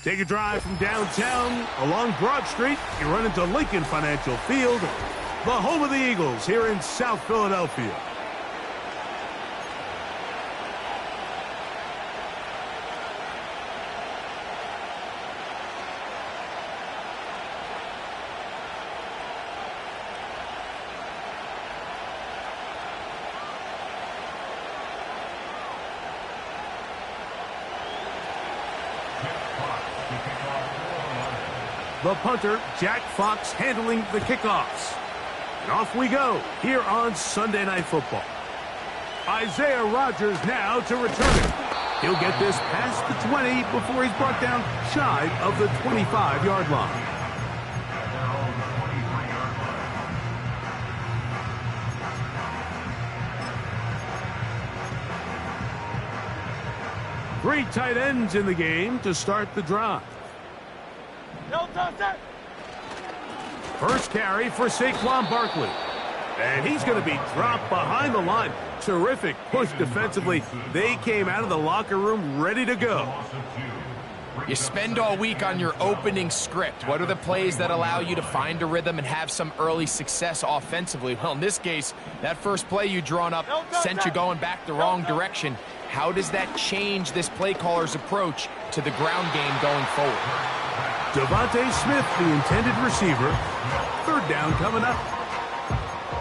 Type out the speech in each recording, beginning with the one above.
Take a drive from downtown along Broad Street. You run into Lincoln Financial Field, the home of the Eagles here in South Philadelphia. The punter, Jack Fox, handling the kickoffs. And off we go here on Sunday Night Football. Isaiah Rodgers now to return it. He'll get this past the 20 before he's brought down shy of the 25-yard line. Three tight ends in the game to start the drive. First carry for Saquon Barkley. And he's going to be dropped behind the line. Terrific push defensively. They came out of the locker room ready to go. You spend all week on your opening script. What are the plays that allow you to find a rhythm and have some early success offensively? Well, in this case, that first play you drawn up sent you going back the wrong direction. How does that change this play caller's approach to the ground game going forward? Devontae Smith, the intended receiver. Third down coming up.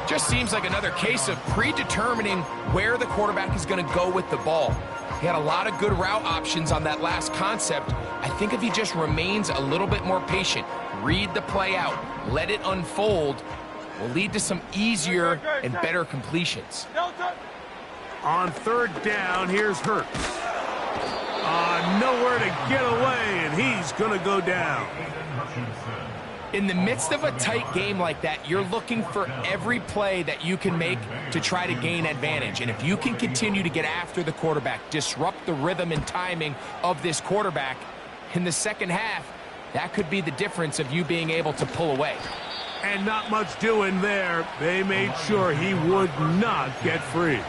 Just seems like another case of predetermining where the quarterback is going to go with the ball. He had a lot of good route options on that last concept. I think if he just remains a little bit more patient, read the play out, let it unfold, will lead to some easier and better completions. On third down, here's Hurts. Nowhere to get away, and he's going to go down. In the midst of a tight game like that, you're looking for every play that you can make to try to gain advantage. And if you can continue to get after the quarterback, disrupt the rhythm and timing of this quarterback in the second half, that could be the difference of you being able to pull away. And not much doing there. They made sure he would not get free.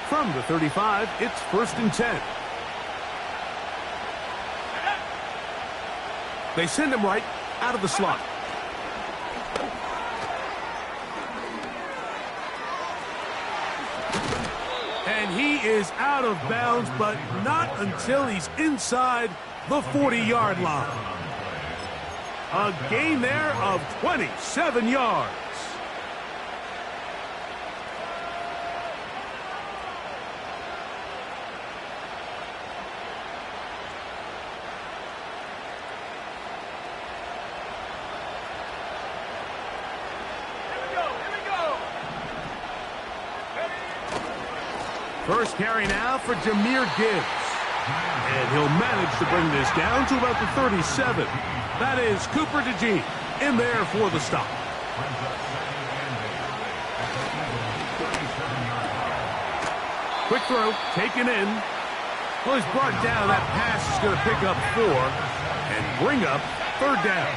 From the 35, it's 1st and 10. They send him right out of the slot. And he is out of bounds, but not until he's inside the 40-yard line. A gain there of 27 yards. First carry now for Jahmyr Gibbs. And he'll manage to bring this down to about the 37. That is Cooper DeJean in there for the stop. Quick throw, taken in. Well, he's brought down. That pass is going to pick up 4 and bring up third down.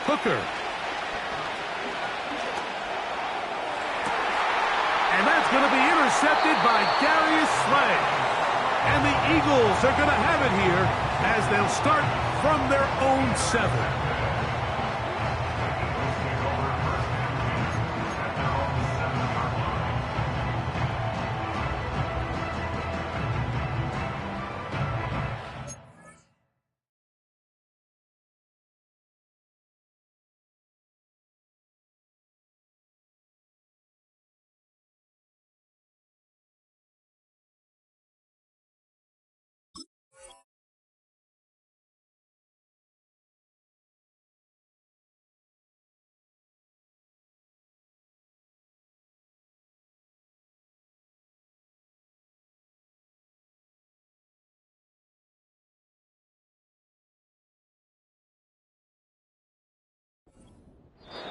Hooker. And that's going to be intercepted by Darius Slay. And the Eagles are going to have it here as they'll start from their own 7.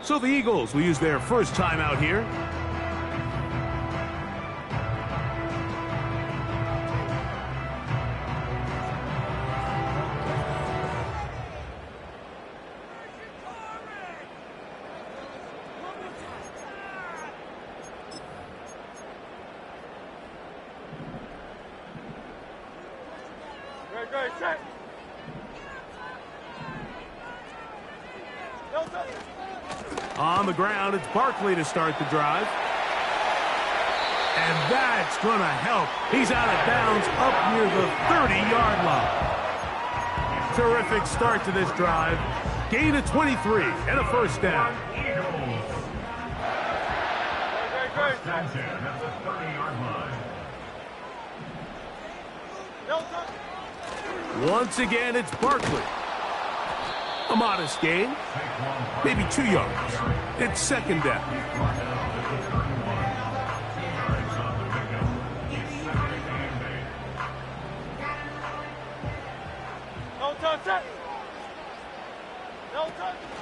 So the Eagles will use their first time out here. On the ground, it's Barkley to start the drive. And that's going to help. He's out of bounds up near the 30-yard line. Terrific start to this drive. Gain of 23 and a first down. Once again, it's Barkley. A modest gain, maybe 2 yards. It's second down.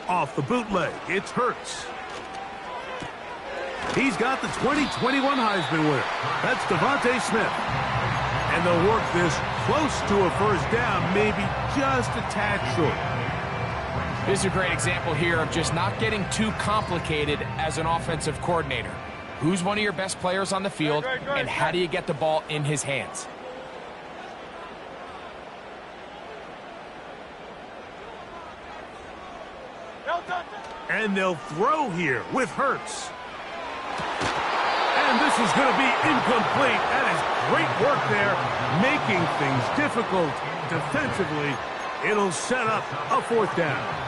Off the bootleg, it's Hurts. He's got the 2021 Heisman winner. That's Devontae Smith. And they'll work this close to a first down, maybe just a tad short. This is a great example here of just not getting too complicated as an offensive coordinator. Who's one of your best players on the field, and how do you get the ball in his hands? And they'll throw here with Hurts. And this is going to be incomplete. That is great work there, making things difficult defensively. It'll set up a fourth down.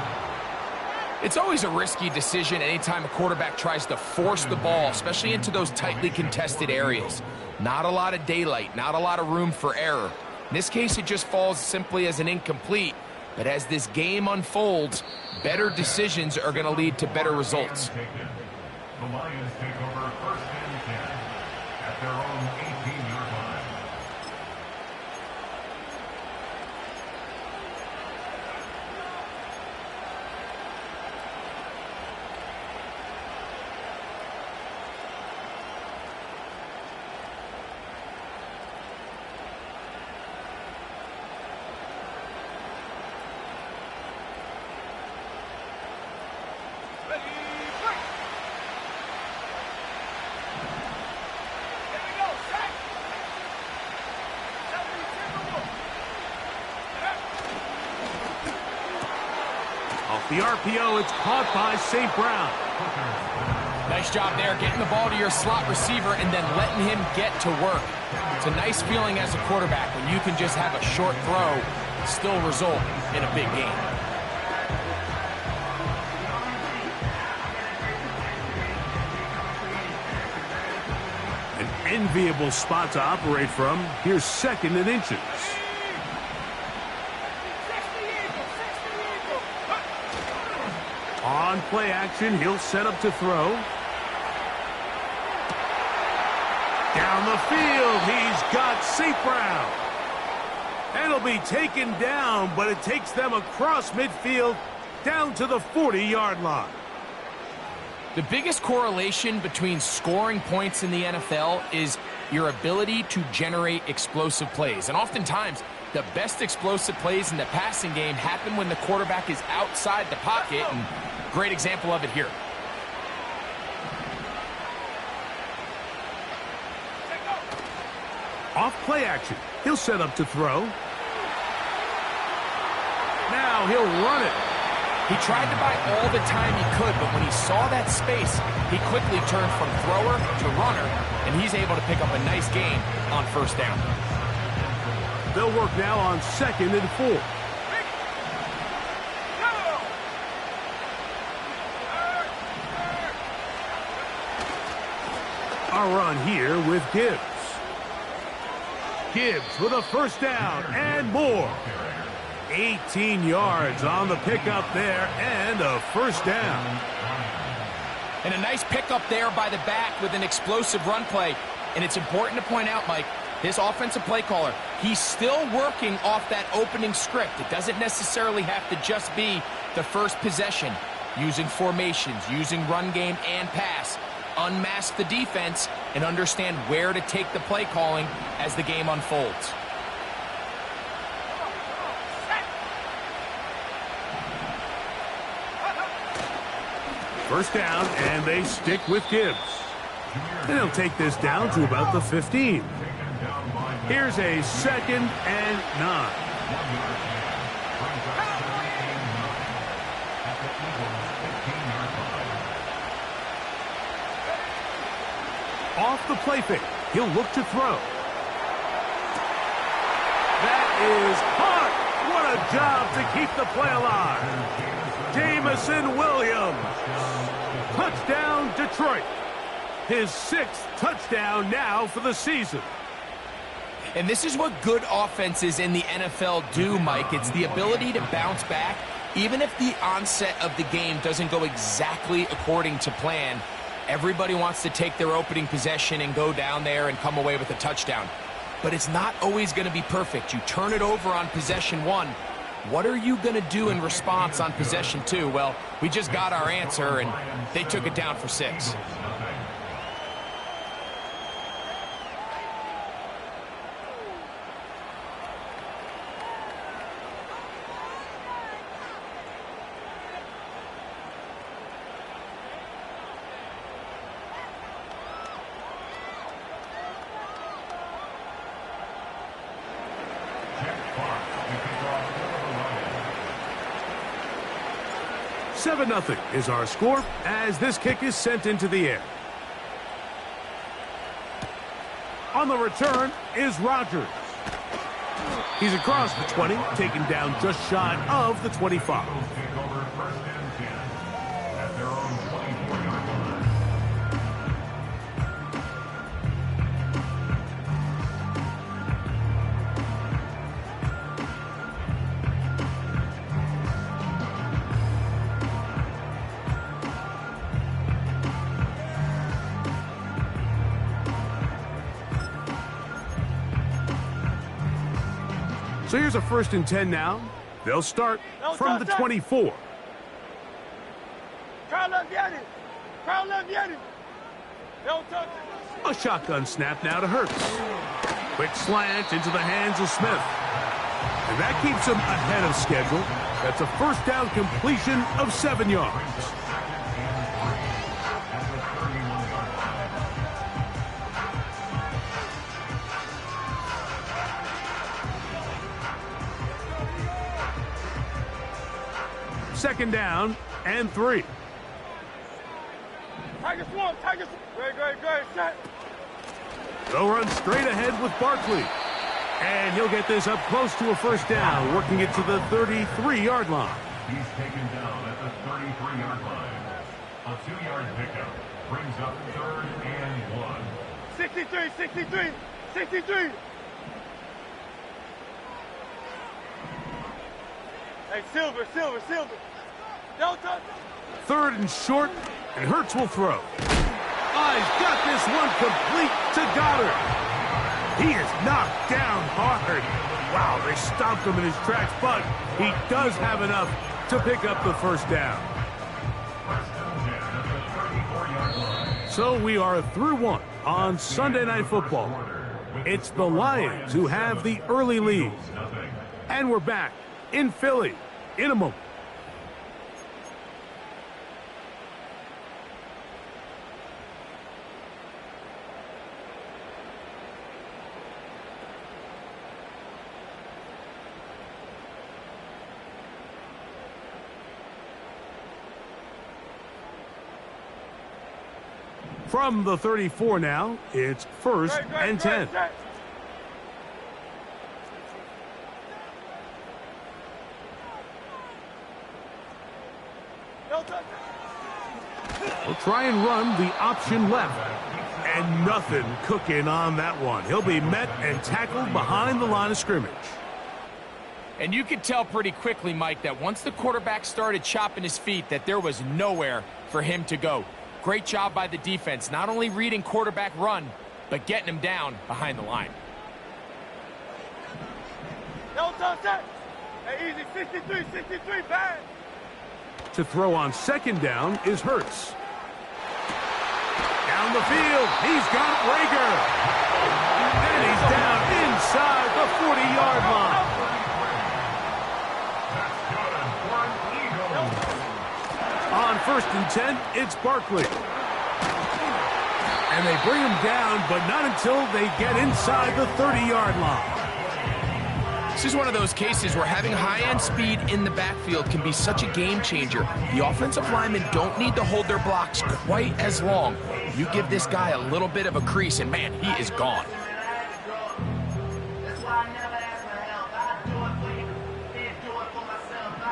It's always a risky decision anytime a quarterback tries to force the ball, especially into those tightly contested areas. Not a lot of daylight, not a lot of room for error. In this case, it just falls simply as an incomplete. But as this game unfolds, better decisions are going to lead to better results. The Lions take over first and 10 at their own 18-yard line. The RPO, it's caught by St. Brown. Nice job there, getting the ball to your slot receiver and then letting him get to work. It's a nice feeling as a quarterback when you can just have a short throw and still result in a big game. An enviable spot to operate from. Here's second and inches. On play action, he'll set up to throw. Down the field, he's got St. Brown. And he'll be taken down, but it takes them across midfield down to the 40-yard line. The biggest correlation between scoring points in the NFL is your ability to generate explosive plays. And oftentimes, the best explosive plays in the passing game happen when the quarterback is outside the pocket, and great example of it here. Off play action, he'll set up to throw. Now he'll run it. He tried to buy all the time he could, but when he saw that space, he quickly turned from thrower to runner, and he's able to pick up a nice gain on first down. They'll work now on second and 4. A run here with Gibbs. Gibbs with a first down and more. 18 yards on the pickup there and a first down. And a nice pickup there by the back with an explosive run play. And it's important to point out, Mike, this offensive play caller, he's still working off that opening script. It doesn't necessarily have to just be the first possession. Using formations, using run game and pass. Unmask the defense and understand where to take the play calling as the game unfolds. First down, and they stick with Gibbs. And he'll take this down to about the 15. Here's a second and 9. Off the play fake, he'll look to throw. That is hot. What a job to keep the play alive. Jamison Williams. Touchdown, Detroit. His 6th touchdown now for the season. And this is what good offenses in the NFL do, Mike. It's the ability to bounce back, even if the onset of the game doesn't go exactly according to plan. Everybody wants to take their opening possession and go down there and come away with a touchdown. But it's not always going to be perfect. You turn it over on possession 1. What are you going to do in response on possession 2? Well, we just got our answer, and they took it down for 6. Seven 0 is our score as this kick is sent into the air. On the return is Rodgers. He's across the 20, taken down just shy of the 25. So here's a 1st and 10 now. They'll start from the 24. A shotgun snap now to Hurts. Quick slant into the hands of Smith. And that keeps him ahead of schedule. That's a 1st down completion of 7 yards. Second down and 3. Tigers 1, Tigers. Great, set. They'll run straight ahead with Barkley. And he'll get this up close to a 1st down, working it to the 33-yard line. He's taken down at the 33-yard line. A 2-yard pickup brings up 3rd and 1. 63. Hey, Silver. 3rd and short, and Hurts will throw. He's got this one complete to Goddard. He is knocked down hard. Wow, they stopped him in his tracks, but he does have enough to pick up the 1st down. So we are through 1 on Sunday Night Football. It's the Lions who have the early lead. And we're back in Philly in a moment. From the 34 now, it's 1st and 10. We'll try and run the option left. And nothing cooking on that one. He'll be met and tackled behind the line of scrimmage. And you could tell pretty quickly, Mike, that once the quarterback started chopping his feet, that there was nowhere for him to go. Great job by the defense, not only reading quarterback run, but getting him down behind the line. Hey, easy, 63, bad. To throw on 2nd down is Hurts. Down the field, he's got Rager. And he's down inside the 40-yard line. On 1st and 10, it's Barkley. And they bring him down, but not until they get inside the 30-yard line. This is one of those cases where having high-end speed in the backfield can be such a game changer. The offensive linemen don't need to hold their blocks quite as long. You give this guy a little bit of a crease, and man, he is gone.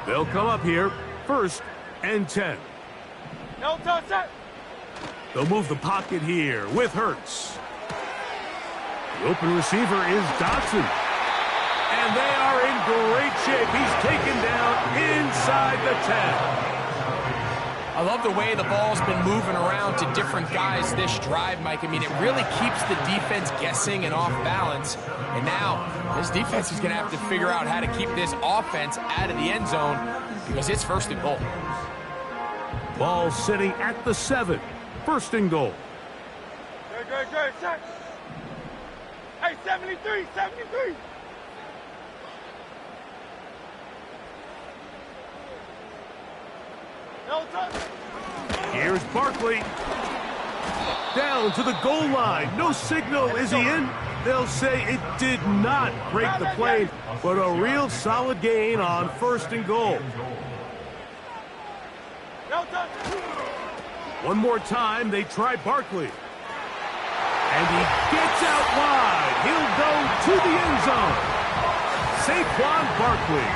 They'll come up here, 1st and 10. No touch that. They'll move the pocket here with Hurts. The open receiver is Dotson. And they are in great shape. He's taken down inside the 10. I love the way the ball's been moving around to different guys this drive, Mike. I mean, it really keeps the defense guessing and off balance. And now, this defense is going to have to figure out how to keep this offense out of the end zone because it's 1st and goal. Ball sitting at the 7. 1st and goal. Great, shot. Hey, 73. No touch. Here's Barkley. Down to the goal line. No signal. Is he in? They'll say it did not break the plane, but a real solid gain on 1st and goal. No touch. One more time, they try Barkley. And he gets out wide. He'll go to the end zone. Saquon Barkley.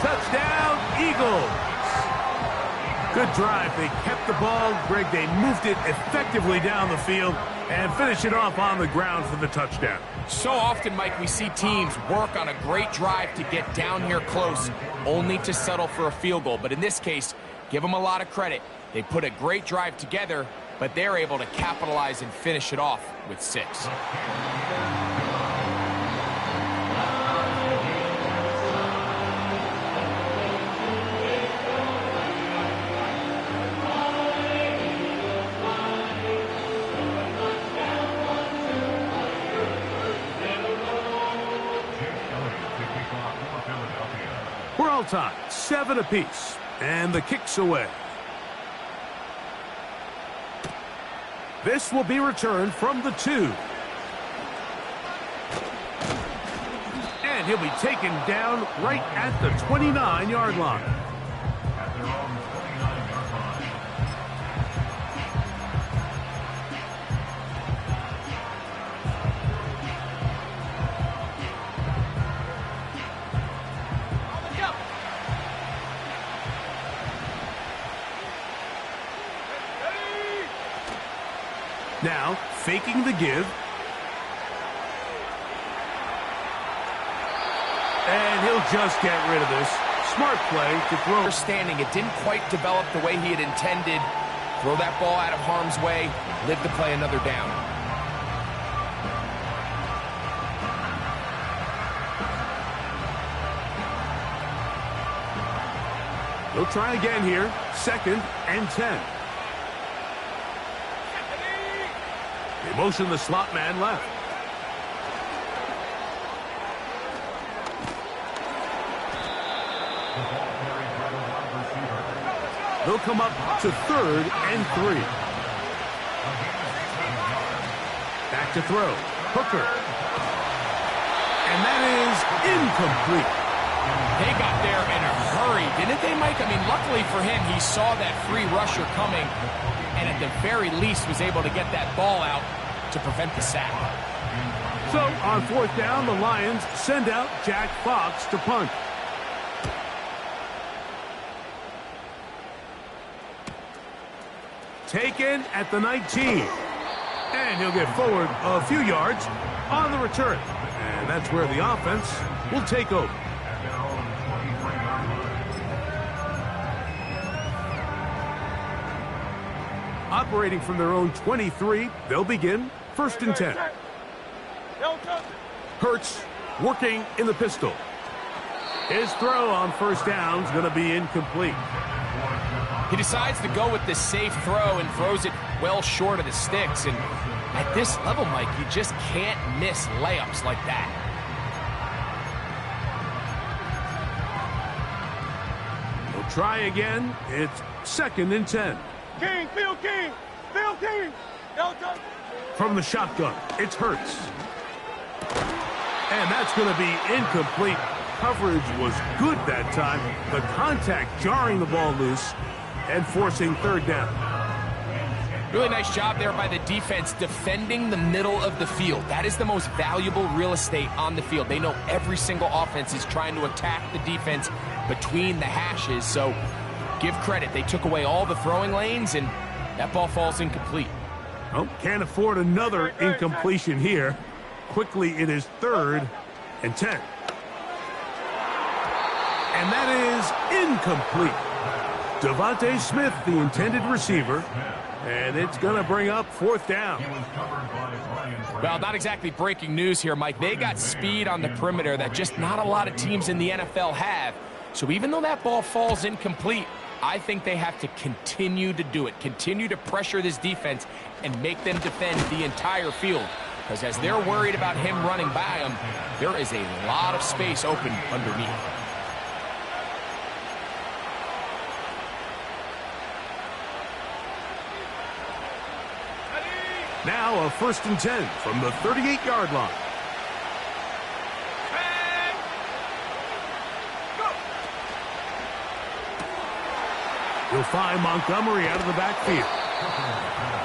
Touchdown, Eagles. Good drive. They kept the ball. Greg, they moved it effectively down the field and finished it off on the ground for the touchdown. So often, Mike, we see teams work on a great drive to get down here close, only to settle for a field goal. But in this case, give them a lot of credit. They put a great drive together, but they're able to capitalize and finish it off with 6. We're all tied, 7 apiece, and the kick's away. This will be returned from the 2. And he'll be taken down right at the 29-yard line. At their own 29-yard line. Now, faking the give. And he'll just get rid of this. Smart play to throw. Understanding it didn't quite develop the way he had intended. Throw that ball out of harm's way. Live to play another down. They'll try again here. 2nd and 10. They motion the slot man left. They'll come up to 3rd and 3. Back to throw. Hooker. And that is incomplete. They got there in a hurry, didn't they, Mike? I mean, luckily for him, he saw that free rusher coming, and at the very least was able to get that ball out to prevent the sack. So, on 4th down, the Lions send out Jack Fox to punt. Taken at the 19. And he'll get forward a few yards on the return. And that's where the offense will take over. Operating from their own 23, they'll begin 1st and 10. Hurts working in the pistol. His throw on 1st down is going to be incomplete. He decides to go with the safe throw and throws it well short of the sticks. And at this level, Mike, you just can't miss layups like that. He'll try again. It's 2nd and 10. King, Phil King. From the shotgun, it's Hurts. And that's going to be incomplete. coverage was good that time. The contact jarring the ball loose and forcing third down. Really nice job there by the defense defending the middle of the field. That is the most valuable real estate on the field. They know every single offense is trying to attack the defense between the hashes, so give credit. They took away all the throwing lanes, and that ball falls incomplete. Oh, can't afford another incompletion here. Quickly, it is 3rd and 10. And that is incomplete. Devontae Smith, the intended receiver, and it's going to bring up 4th down. Well, not exactly breaking news here, Mike. They got speed on the perimeter that just not a lot of teams in the NFL have. So even though that ball falls incomplete, I think they have to continue to do it, continue to pressure this defense and make them defend the entire field. Because as they're worried about him running by them, there is a lot of space open underneath. Now a 1st and 10 from the 38-yard line. He'll find Montgomery out of the backfield.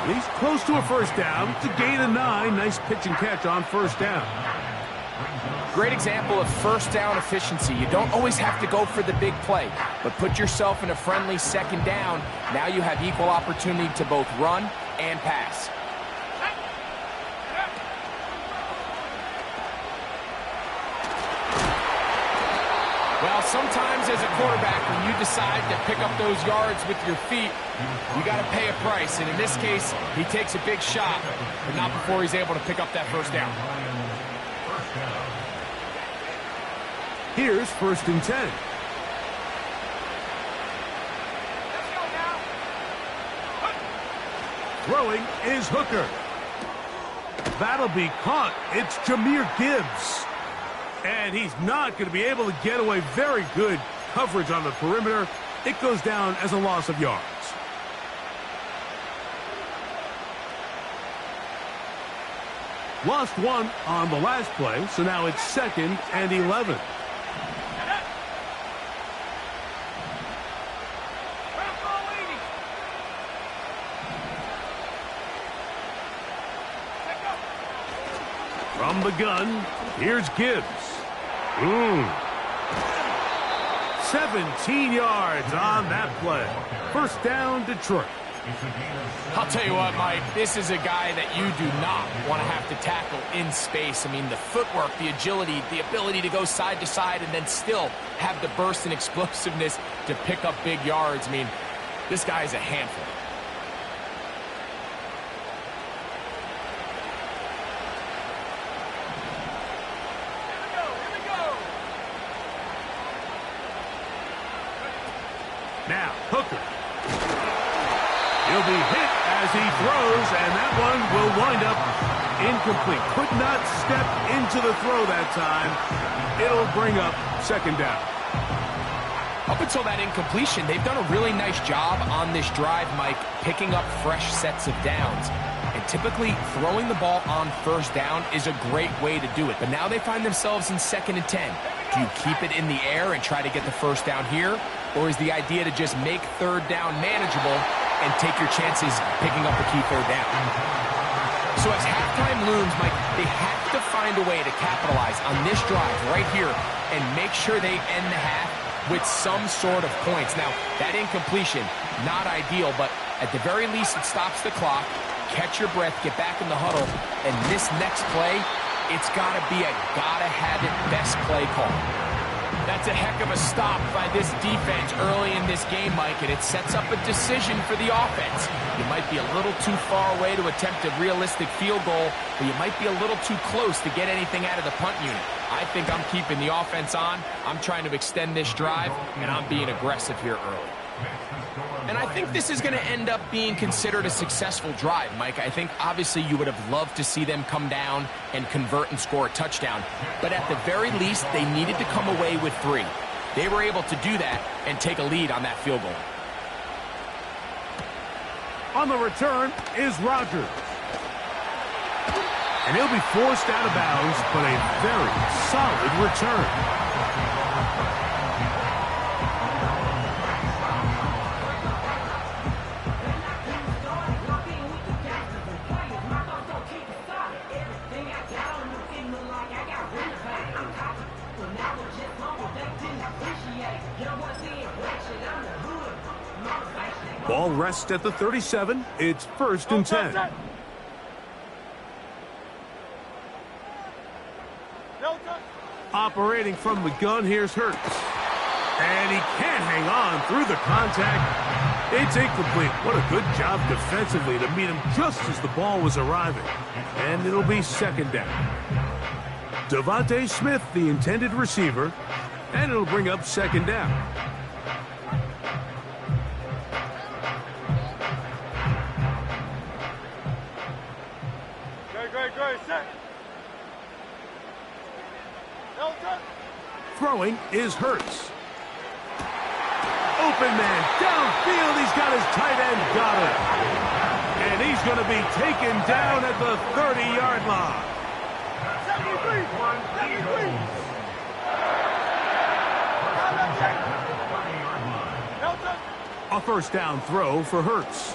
He's close to a 1st down. It's a gain of 9. Nice pitch and catch on 1st down. Great example of 1st down efficiency. You don't always have to go for the big play, but put yourself in a friendly 2nd down. Now you have equal opportunity to both run and pass. Well, sometimes as a quarterback, when you decide to pick up those yards with your feet, you got to pay a price. And in this case, he takes a big shot, but not before he's able to pick up that 1st down. Here's 1st and 10. Throwing is Hooker. That'll be caught. It's Jahmyr Gibbs. And he's not going to be able to get away. Very good coverage on the perimeter. It goes down as a loss of yards. Lost 1 on the last play, so now it's 2nd and 11. From the gun, here's Gibbs. 17 yards on that play. 1st down, Detroit. I'll tell you what, Mike, this is a guy that you do not want to have to tackle in space. I mean, the footwork, the agility, the ability to go side to side and then still have the burst and explosiveness to pick up big yards. I mean, this guy is a handful. Now, Hooker. He'll be hit as he throws, and that one will wind up incomplete. Could not step into the throw that time. It'll bring up 2nd down. Up until that incompletion, they've done a really nice job on this drive, Mike, picking up fresh sets of downs. And typically, throwing the ball on 1st down is a great way to do it. But now they find themselves in 2nd and 10. Do you keep it in the air and try to get the 1st down here? Or is the idea to just make 3rd down manageable and take your chances picking up the key 3rd down? So as halftime looms, Mike, they have to find a way to capitalize on this drive right here and make sure they end the half with some sort of points. Now, that incompletion, not ideal, but at the very least it stops the clock. Catch your breath, get back in the huddle, and this next play, it's got to be a gotta-have-it best play call. That's a heck of a stop by this defense early in this game, Mike, and it sets up a decision for the offense. You might be a little too far away to attempt a realistic field goal, but you might be a little too close to get anything out of the punt unit. I think I'm keeping the offense on. I'm trying to extend this drive, and I'm being aggressive here early. And I think this is going to end up being considered a successful drive, Mike. I think obviously you would have loved to see them come down and convert and score a touchdown. But at the very least, they needed to come away with 3. They were able to do that and take a lead on that field goal. On the return is Rodgers. And he'll be forced out of bounds, but a very solid return. Ball rests at the 37. It's 1st and 10. No touch. Operating from the gun, here's Hurts. And he can't hang on through the contact. It's incomplete. What a good job defensively to meet him just as the ball was arriving. And it'll be 2nd down. Devontae Smith, the intended receiver, and it'll bring up 2nd down. Great, set. No touch. Throwing is Hurts. Open man, downfield, he's got his tight end, got it. And he's going to be taken down at the 30-yard line. 73. 73. No touch. A 1st down throw for Hurts.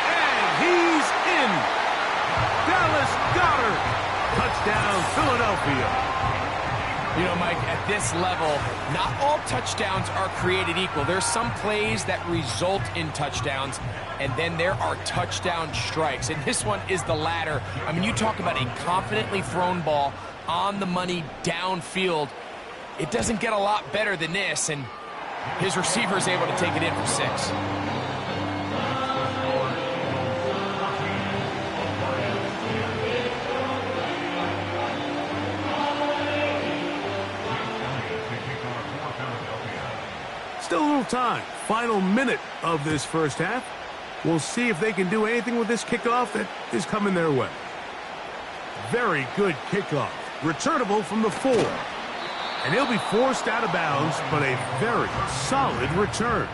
And he's in. Dallas Goedert. Touchdown, Philadelphia. You know, Mike, at this level, not all touchdowns are created equal. There's some plays that result in touchdowns, and then there are touchdown strikes. And this one is the latter. I mean, you talk about a confidently thrown ball on the money downfield. It doesn't get a lot better than this, and his receiver is able to take it in for 6. Still a little time. Final minute of this 1st half. We'll see if they can do anything with this kickoff that is coming their way. Very good kickoff. Returnable from the 4. And he'll be forced out of bounds, but a very solid return.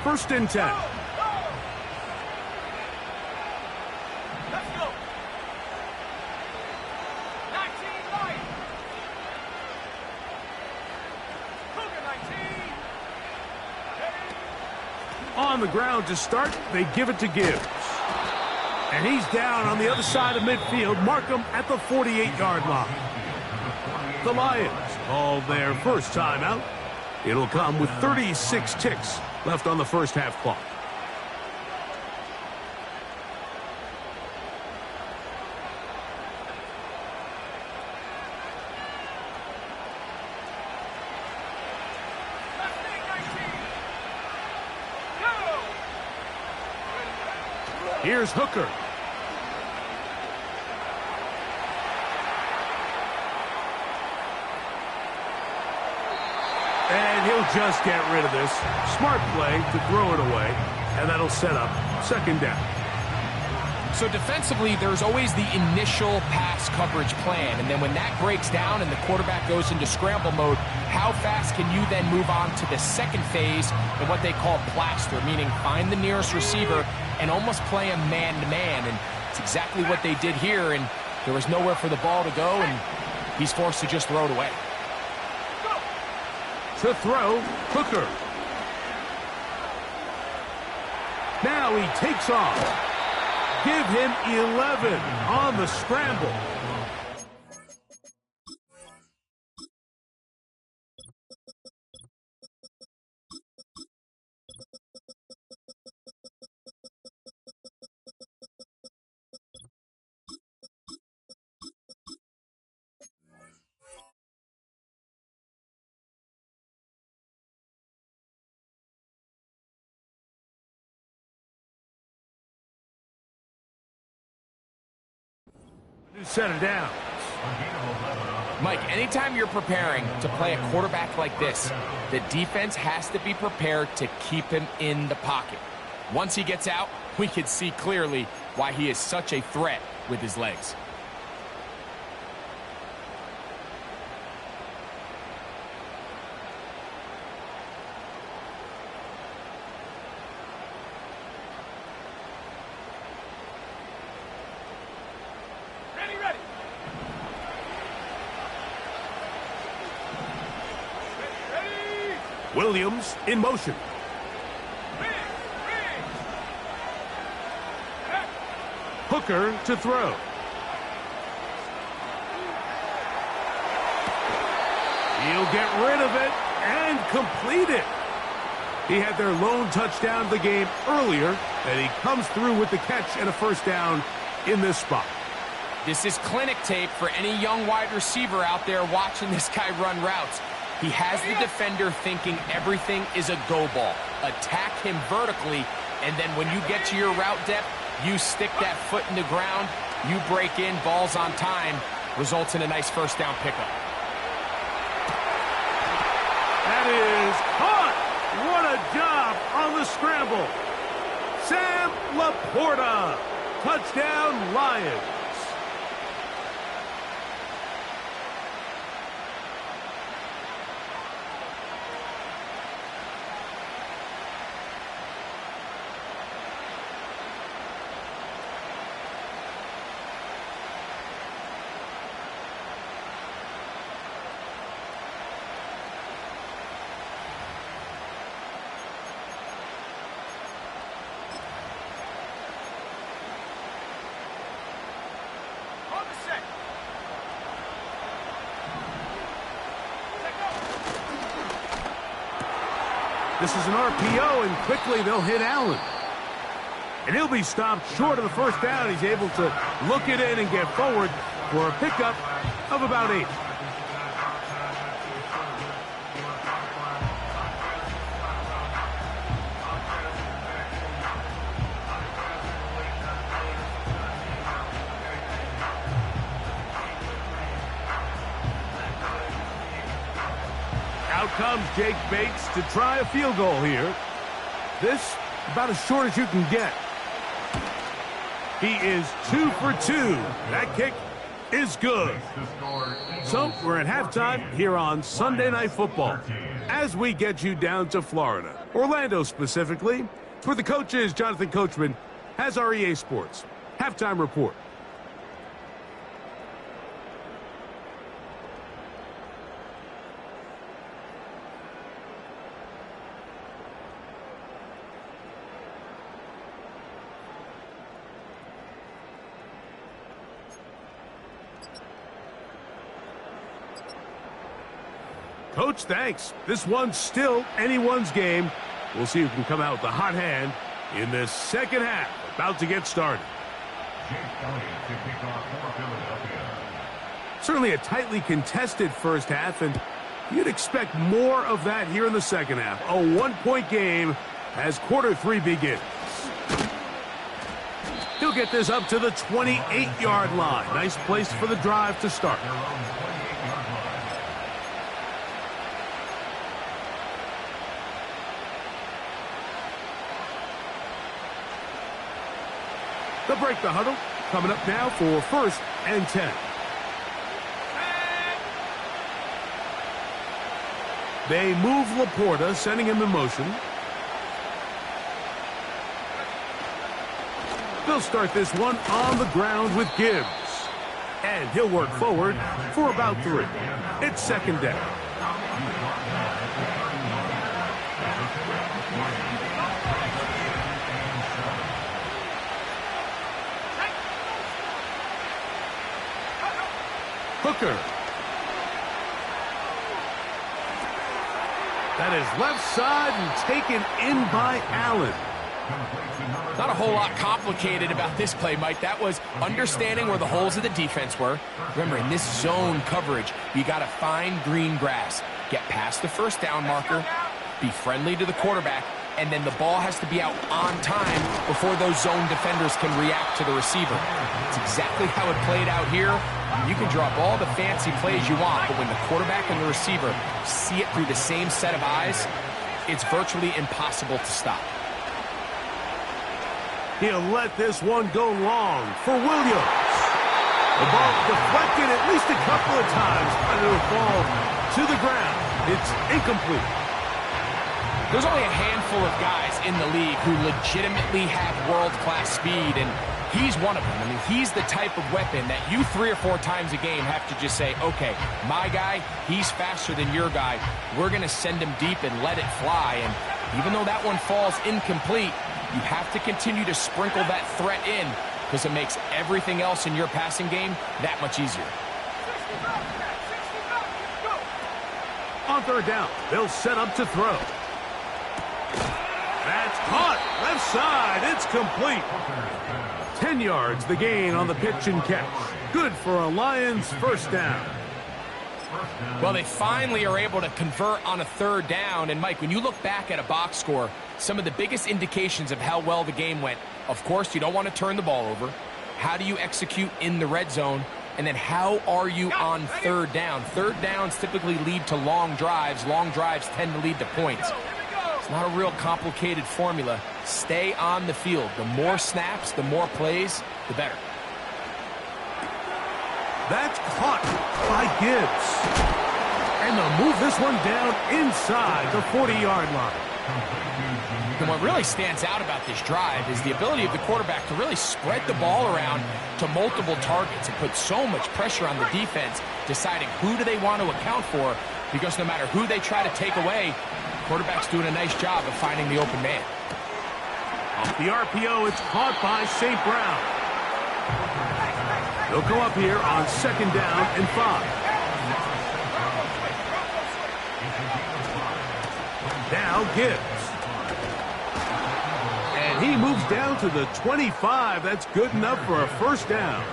First and 10. Let's go. 19 Lions. Cougar 19. On the ground to start, they give it to Gibbs. And he's down on the other side of midfield. Mark him at the 48-yard line. The Lions call their first timeout. It'll come with 36 ticks left on the 1st half clock. Here's Hooker. And he'll just get rid of this. Smart play to throw it away, and that'll set up 2nd down. So defensively, there's always the initial pass coverage plan, and then when that breaks down and the quarterback goes into scramble mode, how fast can you then move on to the 2nd phase in what they call plaster, meaning find the nearest receiver and almost play him man-to-man, and it's exactly what they did here, and there was nowhere for the ball to go, and he's forced to just throw it away. To throw, Hooker. Now he takes off. Give him 11 on the scramble. Set it down. Mike, anytime you're preparing to play a quarterback like this, the defense has to be prepared to keep him in the pocket. Once he gets out, we can see clearly why he is such a threat with his legs. Williams in motion. Hooker to throw. He'll get rid of it and complete it. He had their lone touchdown of the game earlier, and he comes through with the catch and a first down in this spot. This is clinic tape for any young wide receiver out there watching this guy run routes. He has the defender thinking everything is a go ball. Attack him vertically, and then when you get to your route depth, you stick that foot in the ground, you break in, balls on time, results in a nice first down pickup. That is caught! What a job on the scramble! Sam Laporta, touchdown Lions. This is an RPO, and quickly they'll hit Allen. And he'll be stopped short of the first down. He's able to look it in and get forward for a pickup of about 8. Out comes Jake Bates to try a field goal here. This about as short as you can get. He is 2 for 2. That kick is good. So we're at halftime here on Sunday Night Football as we get you down to Florida, Orlando specifically. For the coaches, Jonathan Coachman has our EA Sports halftime report. Coach, thanks. This one's still anyone's game. We'll see who can come out with the hot hand in this second half. About to get started. Certainly a tightly contested first half, and you'd expect more of that here in the second half. A one-point game as quarter 3 begins. He'll get this up to the 28-yard line. Nice place for the drive to start. They'll break the huddle. Coming up now for 1st and 10. They move Laporta, sending him in motion. They'll start this one on the ground with Gibbs. And he'll work forward for about 3. It's second down. Hooker. That is left side and taken in by Allen. Not a whole lot complicated about this play, Mike. That was understanding where the holes of the defense were. Remember, in this zone coverage, you got to find green grass. Get past the first down marker, be friendly to the quarterback, and then the ball has to be out on time before those zone defenders can react to the receiver. It's exactly how it played out here. You can draw up all the fancy plays you want, but when the quarterback and the receiver see it through the same set of eyes, it's virtually impossible to stop. He'll let this one go long for Williams. The ball deflected at least a couple of times, but it'll fall to the ground. It's incomplete. There's only a handful of guys in the league who legitimately have world-class speed, and He's one of them. I mean, he's the type of weapon that you 3 or 4 times a game have to just say, okay, my guy, he's faster than your guy. We're going to send him deep and let it fly. And even though that one falls incomplete, you have to continue to sprinkle that threat in because it makes everything else in your passing game that much easier. On third down, they'll set up to throw. That's caught. Left side. It's complete. 10 yards the gain on the pitch and catch. Good for a Lions first down. Well, they finally are able to convert on a third down. And, Mike, when you look back at a box score, some of the biggest indications of how well the game went, of course, you don't want to turn the ball over. How do you execute in the red zone? And then how are you on third down? Third downs typically lead to long drives. Long drives tend to lead to points. It's not a real complicated formula. Stay on the field. The more snaps, the more plays, the better. That's caught by Gibbs. And they'll move this one down inside the 40-yard line. And what really stands out about this drive is the ability of the quarterback to really spread the ball around to multiple targets and put so much pressure on the defense, deciding who do they want to account for, because no matter who they try to take away, the quarterback's doing a nice job of finding the open man. Off the RPO, it's caught by St. Brown. They'll go up here on second down and 5. Now Gibbs. And he moves down to the 25. That's good enough for a first down.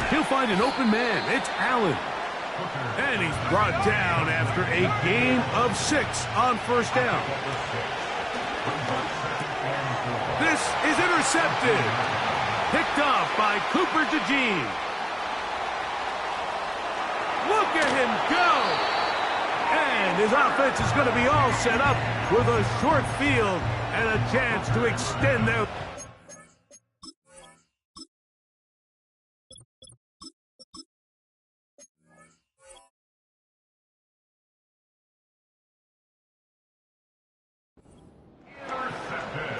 He'll find an open man. It's Allen. And he's brought down after a gain of 6 on first down. This is intercepted. Picked off by Cooper DeJean. Look at him go. And his offense is going to be all set up with a short field and a chance to extend their...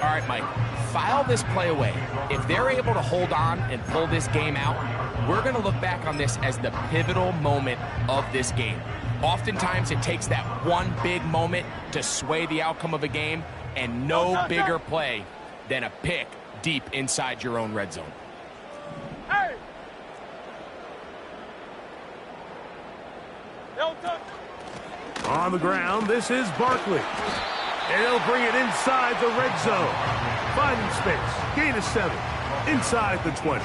All right, Mike, file this play away. If they're able to hold on and pull this game out, we're going to look back on this as the pivotal moment of this game. Oftentimes, it takes that one big moment to sway the outcome of a game, and no bigger play than a pick deep inside your own red zone. Hey! On the ground, this is Barkley. And they'll bring it inside the red zone. Finding space. Gain of 7. Inside the 20.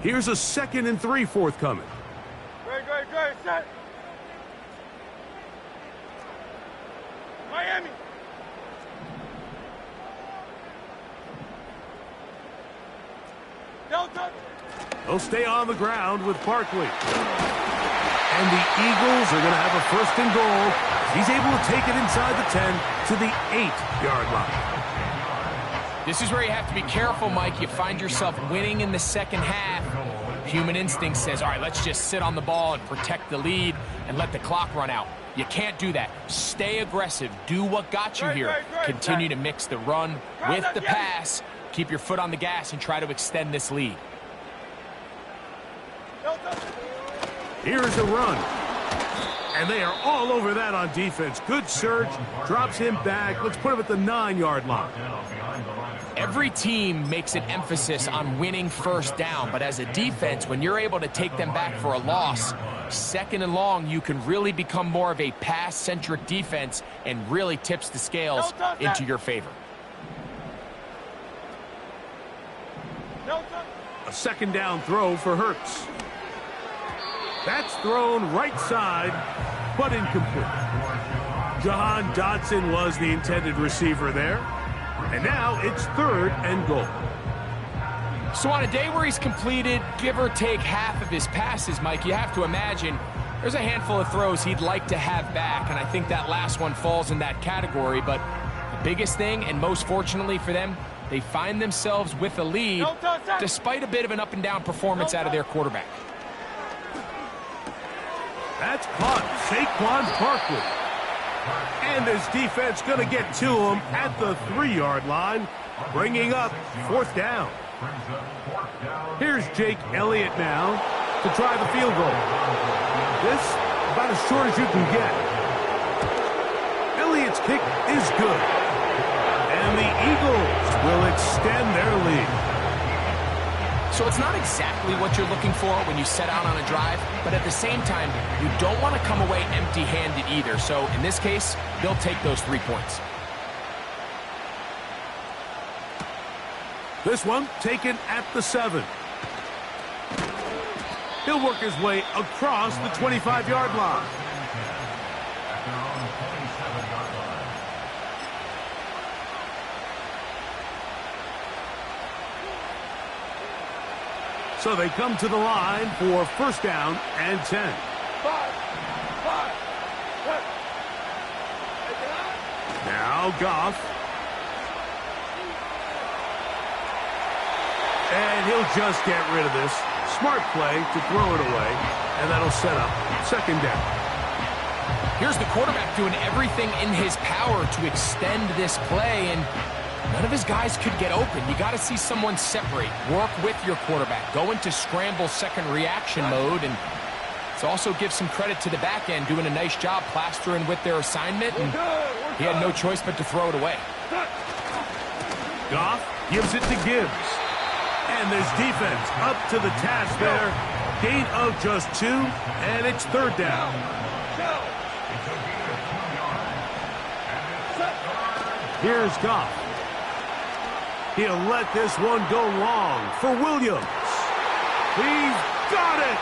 Here's a 2nd and 3 forthcoming. Great, set. Miami. Delta. They'll stay on the ground with Barkley. And the Eagles are going to have a 1st and goal. He's able to take it inside the 10 to the 8-yard line. This is where you have to be careful, Mike. You find yourself winning in the second half. Human instinct says, all right, let's just sit on the ball and protect the lead and let the clock run out. You can't do that. Stay aggressive. Do what got you here. Continue to mix the run with the pass. Keep your foot on the gas and try to extend this lead. Here's a run. And they are all over that on defense. Good surge. Drops him back. Let's put him at the 9-yard line. Every team makes an emphasis on winning first down, but as a defense, when you're able to take them back for a loss, 2nd and long, you can really become more of a pass-centric defense and really tips the scales into your favor. A 2nd down throw for Hurts. That's thrown right side, but incomplete. Jahan Dotson was the intended receiver there. And now it's 3rd and goal. So on a day where he's completed, give or take half of his passes, Mike, you have to imagine there's a handful of throws he'd like to have back, and I think that last one falls in that category. But the biggest thing, and most fortunately for them, they find themselves with a lead despite a bit of an up-and-down performance out of their quarterback. That's caught. Saquon Barkley. And this defense going to get to him at the 3-yard line, bringing up 4th down. Here's Jake Elliott now to try the field goal. This about as short as you can get. Elliott's kick is good. And the Eagles will extend their lead. So it's not exactly what you're looking for when you set out on a drive, but at the same time, you don't want to come away empty-handed either. So in this case, they'll take those 3 points. This one taken at the 7. He'll work his way across the 25-yard line. So they come to the line for 1st down and 10. 5. Now Goff. And he'll just get rid of this. Smart play to throw it away, and that'll set up 2nd down. Here's the quarterback doing everything in his power to extend this play, and none of his guys could get open. You got to see someone separate, work with your quarterback, go into scramble second reaction mode, and let's also give some credit to the back end doing a nice job plastering with their assignment, and he had no choice but to throw it away. Goff gives it to Gibbs. And this defense up to the task there. Gain of just 2, and it's 3rd down. Here's Goff. He'll let this one go long for Williams. He's got it!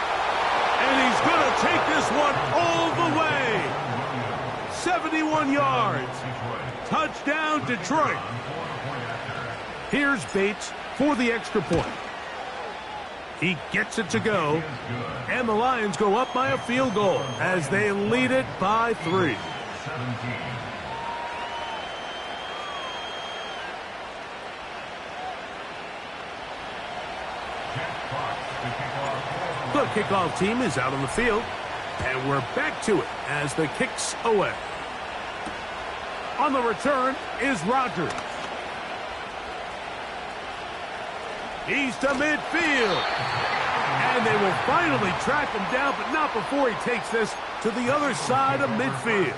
And he's going to take this one all the way. 71 yards. Touchdown, Detroit. Here's Bates for the extra point. He gets it to go, and the Lions go up by a field goal as they lead it by 3. The kickoff team is out on the field, and we're back to it as the kick's away. On the return is Rodgers. He's to midfield. And they will finally track him down, but not before he takes this to the other side of midfield.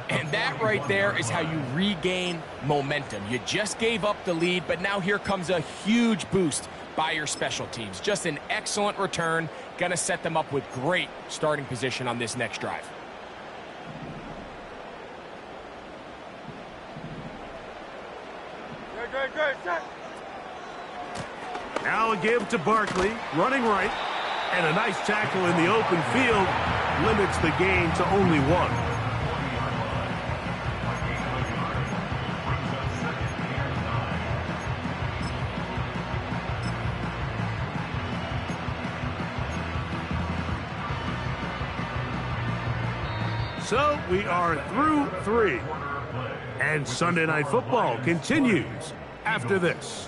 And that right there is how you regain momentum. You just gave up the lead, but now here comes a huge boost by your special teams. Just an excellent return. Going to set them up with great starting position on this next drive. Great, set. Now a give to Barkley, running right, and a nice tackle in the open field limits the gain to only 1. So we are through 3. And Sunday Night Football continues after this.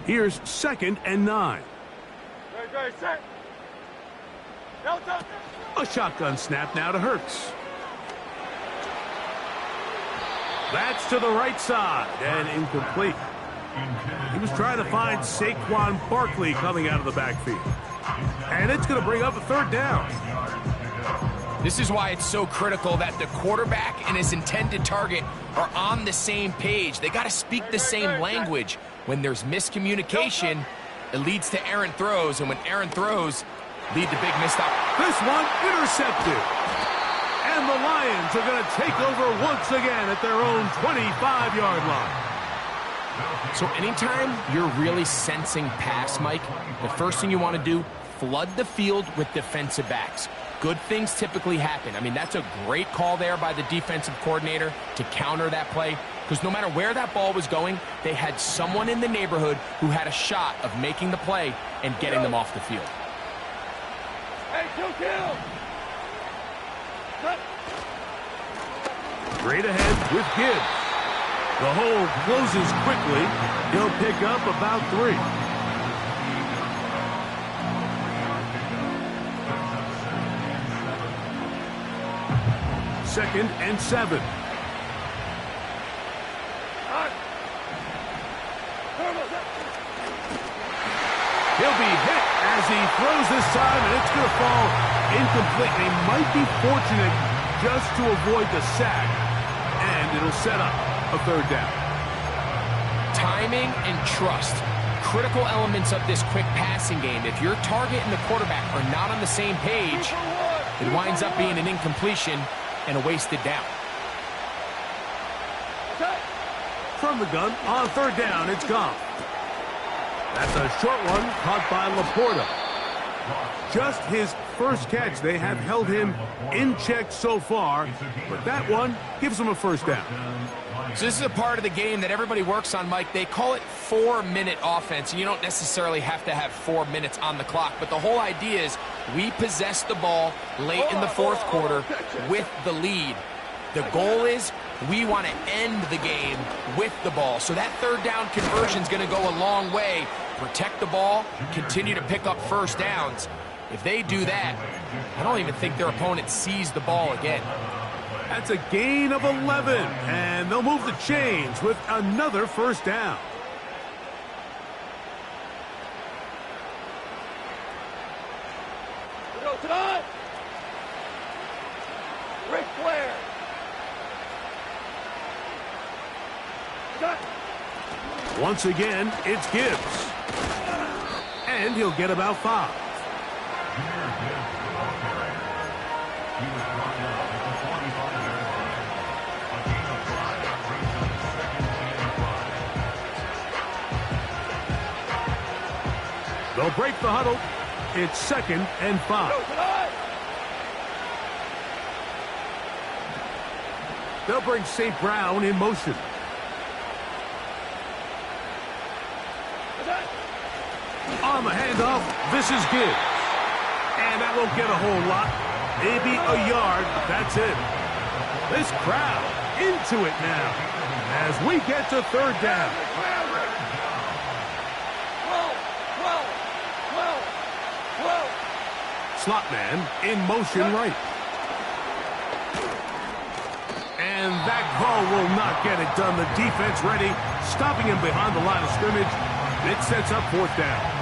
Here's 2nd and 9. Great, set. A shotgun snap now to Hurts. That's to the right side and incomplete. He was trying to find Saquon Barkley coming out of the backfield. And it's going to bring up a 3rd down. This is why it's so critical that the quarterback and his intended target are on the same page. They got to speak the same language. When there's miscommunication, it leads to errant throws, and when errant throws lead to big missed opportunities. This one intercepted. And the Lions are going to take over once again at their own 25-yard line. So anytime you're really sensing pass, Mike, the first thing you want to do, flood the field with defensive backs. Good things typically happen. I mean, that's a great call there by the defensive coordinator to counter that play, because no matter where that ball was going, they had someone in the neighborhood who had a shot of making the play and getting them off the field. Hey, kill. Straight ahead with Gibbs. The hole closes quickly. He'll pick up about 3. Second and 7. He'll be hit as he throws this time, and it's going to fall incomplete. They might be fortunate just to avoid the sack, and it'll set up a 3rd down. Timing and trust, critical elements of this quick passing game. If your target and the quarterback are not on the same page, it winds up being an incompletion and a wasted down. From the gun, on 3rd down, it's gone. That's a short one caught by Laporta. Just his first catch. They have held him in check so far, but that one gives him a 1st down. So this is a part of the game that everybody works on, Mike. They call it 4-minute offense, and you don't necessarily have to have 4 minutes on the clock, but the whole idea is we possess the ball late in the 4th quarter with the lead. The goal is we want to end the game with the ball. So that 3rd down conversion is going to go a long way. Protect the ball, continue to pick up 1st downs. If they do that, I don't even think their opponent sees the ball again. That's a gain of 11, and they'll move the chains with another 1st down. We go tonight. Ric Flair. Once again, it's Gibbs. And he'll get about 5. They'll break the huddle. It's 2nd and 5. They'll bring St. Brown in motion. On the handoff, this is Gibbs. And that won't get a whole lot. Maybe a yard, but that's it. This crowd into it now as we get to 3rd down. Slot man in motion right. And that call will not get it done. The defense ready, stopping him behind the line of scrimmage. It sets up 4th down.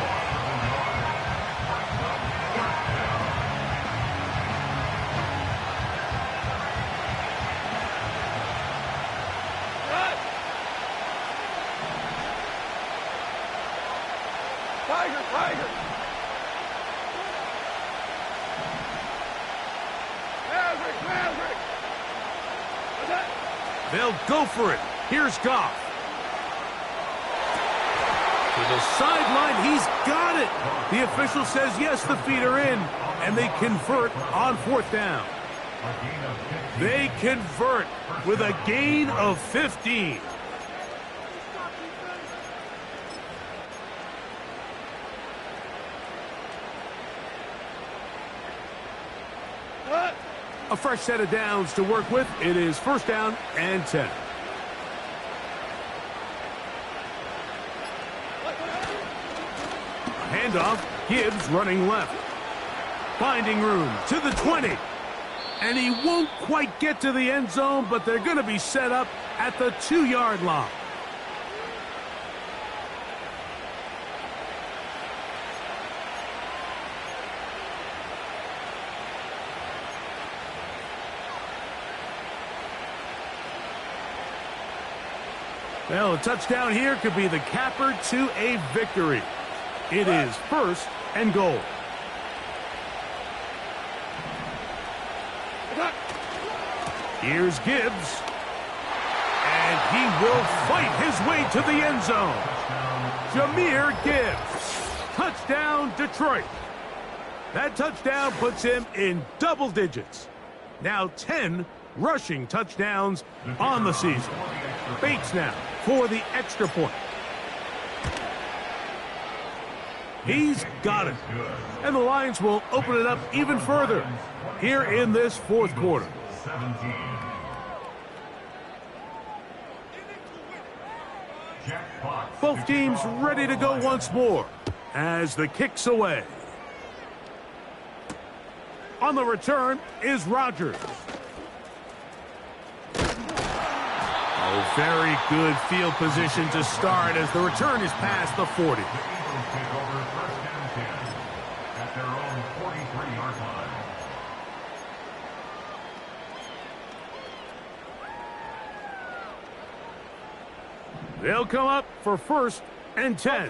Tiger. Maverick. They'll go for it. Here's Goff. To the sideline, he's got it. The official says yes, the feet are in, and they convert on 4th down. They convert with a gain of 15. A fresh set of downs to work with. It is 1st down and 10. Handoff, Gibbs running left. Finding room to the 20. And he won't quite get to the end zone, but they're going to be set up at the 2-yard line. Well, a touchdown here could be the capper to a victory. It is 1st and goal. Here's Gibbs. And he will fight his way to the end zone. Jahmyr Gibbs. Touchdown, Detroit. That touchdown puts him in double digits. Now 10 rushing touchdowns on the season. Bates now for the extra point. He's got it. And the Lions will open it up even further here in this 4th quarter. 17. Both teams ready to go once more as the kick's away. On the return is Rodgers. Oh, very good field position to start as the return is past the 40. The Eagles take over 1st and 10 at their own 43-yard line. They'll come up for 1st and 10.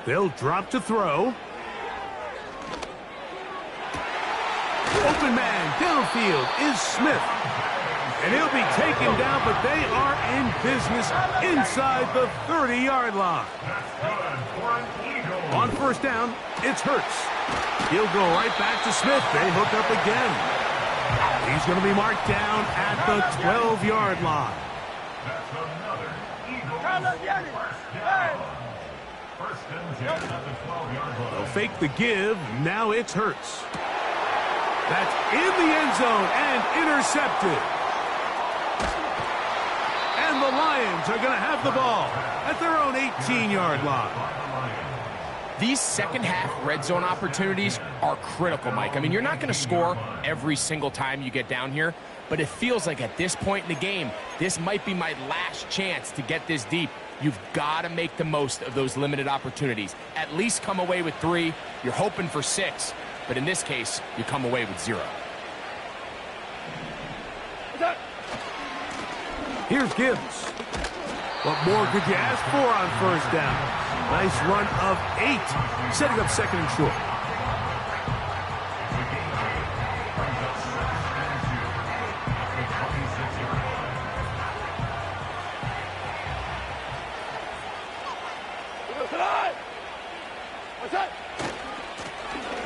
They'll drop to throw. Open man downfield is Smith. And he'll be taken down, but they are in business inside the 30-yard line. That's good for an Eagle. On 1st down, it's Hurts. He'll go right back to Smith. They hook up again. He's going to be marked down at the 12-yard line. That's another Eagle 1st down. 1st and 10 at the 12-yard line. They'll fake the give. Now it's Hurts. That's in the end zone and intercepted. And the Lions are going to have the ball at their own 18-yard line. These second-half red zone opportunities are critical, Mike. I mean, you're not going to score every single time you get down here, but it feels like at this point in the game, this might be my last chance to get this deep. You've got to make the most of those limited opportunities. At least come away with 3. You're hoping for 6, but in this case, you come away with 0. Here's Gibbs. What more could you ask for on 1st down? Nice run of 8, setting up 2nd and short.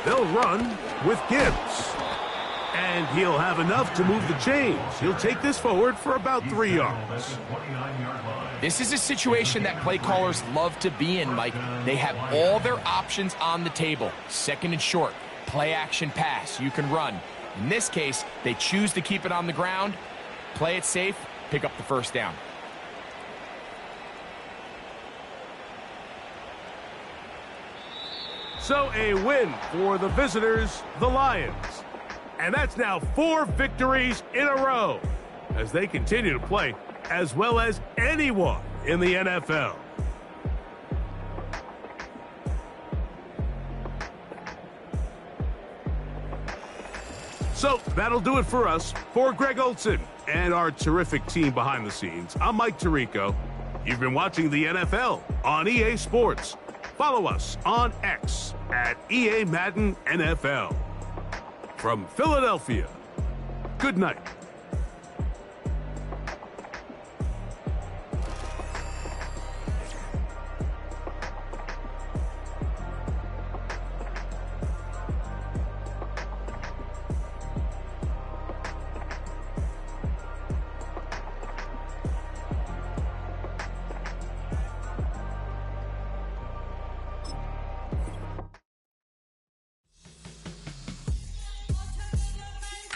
They'll run with Gibbs. And he'll have enough to move the chains. He'll take this forward for about 3 yards. This is a situation that play callers love to be in, Mike. They have all their options on the table. 2nd and short, play action pass, you can run. In this case, they choose to keep it on the ground, play it safe, pick up the 1st down. So a win for the visitors, the Lions. And that's now 4 victories in a row as they continue to play as well as anyone in the NFL. So that'll do it for us. For Greg Olson and our terrific team behind the scenes, I'm Mike Tirico. You've been watching the NFL on EA Sports. Follow us on X at EA Madden NFL. From Philadelphia, good night.